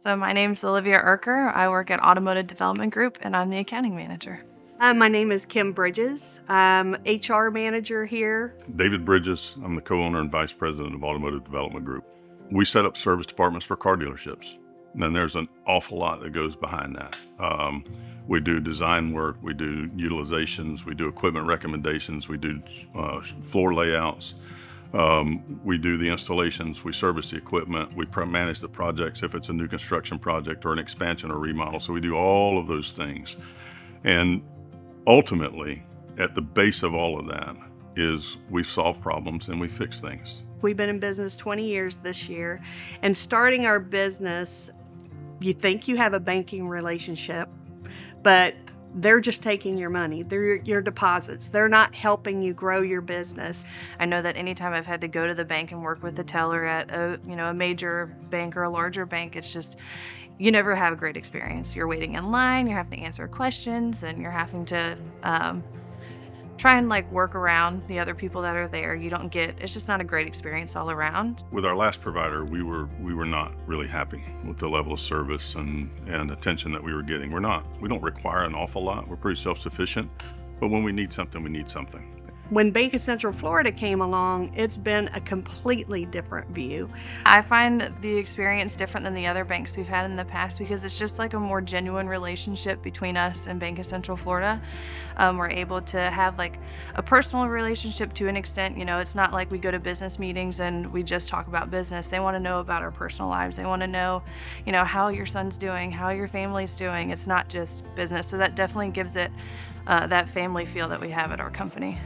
So my name's Olivia Erker. I work at Automotive Development Group, and I'm the accounting manager. My name is Kim Bridges. I'm HR manager here. David Bridges. I'm the co-owner and vice president of Automotive Development Group. We set up service departments for car dealerships. And there's an awful lot that goes behind that. We do design work, we do utilizations, we do equipment recommendations, we do floor layouts, we do the installations, we service the equipment, we manage the projects if it's a new construction project or an expansion or remodel. So we do all of those things. And ultimately, at the base of all of that is we solve problems and we fix things. We've been in business 20 years this year, and starting our business, you think you have a banking relationship, but they're just taking your money. They're your deposits. They're not helping you grow your business. I know that anytime I've had to go to the bank and work with the teller at a major bank or a larger bank, it's just, you never have a great experience. You're waiting in line, you're having to answer questions, and you're having to try and work around the other people that are there. It's just not a great experience all around. With our last provider, we were not really happy with the level of service and attention that we were getting. We don't require an awful lot. We're pretty self-sufficient, but when we need something, we need something. When Bank of Central Florida came along, it's been a completely different view. I find the experience different than the other banks we've had in the past because it's just like a more genuine relationship between us and Bank of Central Florida. We're able to have a personal relationship to an extent. It's not like we go to business meetings and we just talk about business. They want to know about our personal lives. They want to know, how your son's doing, how your family's doing. It's not just business. So that definitely gives it that family feel that we have at our company.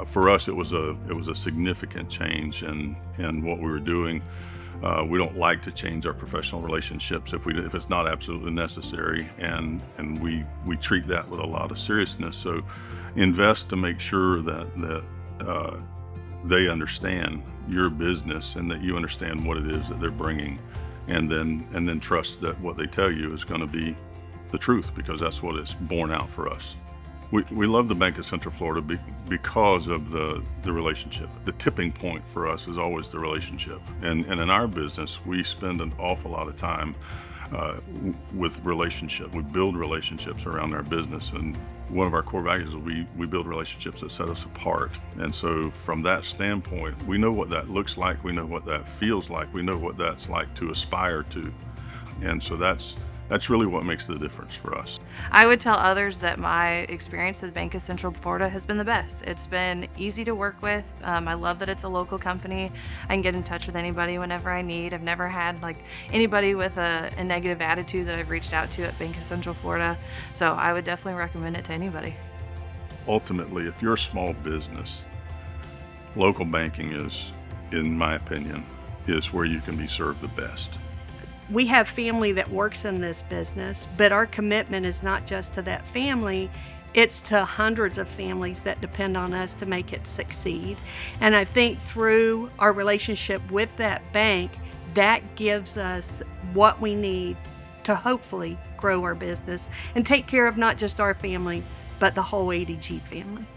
For us, it was a significant change in what we were doing. We don't like to change our professional relationships if it's not absolutely necessary, and we treat that with a lot of seriousness. So invest to make sure that they understand your business and that you understand what it is that they're bringing, and then trust that what they tell you is going to be the truth, because that's what it's borne out for us. We love the Bank of Central Florida because of the relationship. The tipping point for us is always the relationship. And in our business, we spend an awful lot of time with relationship. We build relationships around our business. And one of our core values is we build relationships that set us apart. And so from that standpoint, we know what that looks like. We know what that feels like. We know what that's like to aspire to. And so that's really what makes the difference for us. I would tell others that my experience with Bank of Central Florida has been the best. It's been easy to work with. I love that it's a local company. I can get in touch with anybody whenever I need. I've never had anybody with a negative attitude that I've reached out to at Bank of Central Florida. So I would definitely recommend it to anybody. Ultimately, if you're a small business, local banking is, in my opinion, is where you can be served the best. We have family that works in this business, but our commitment is not just to that family, it's to hundreds of families that depend on us to make it succeed. And I think through our relationship with that bank, that gives us what we need to hopefully grow our business and take care of not just our family, but the whole ADG family.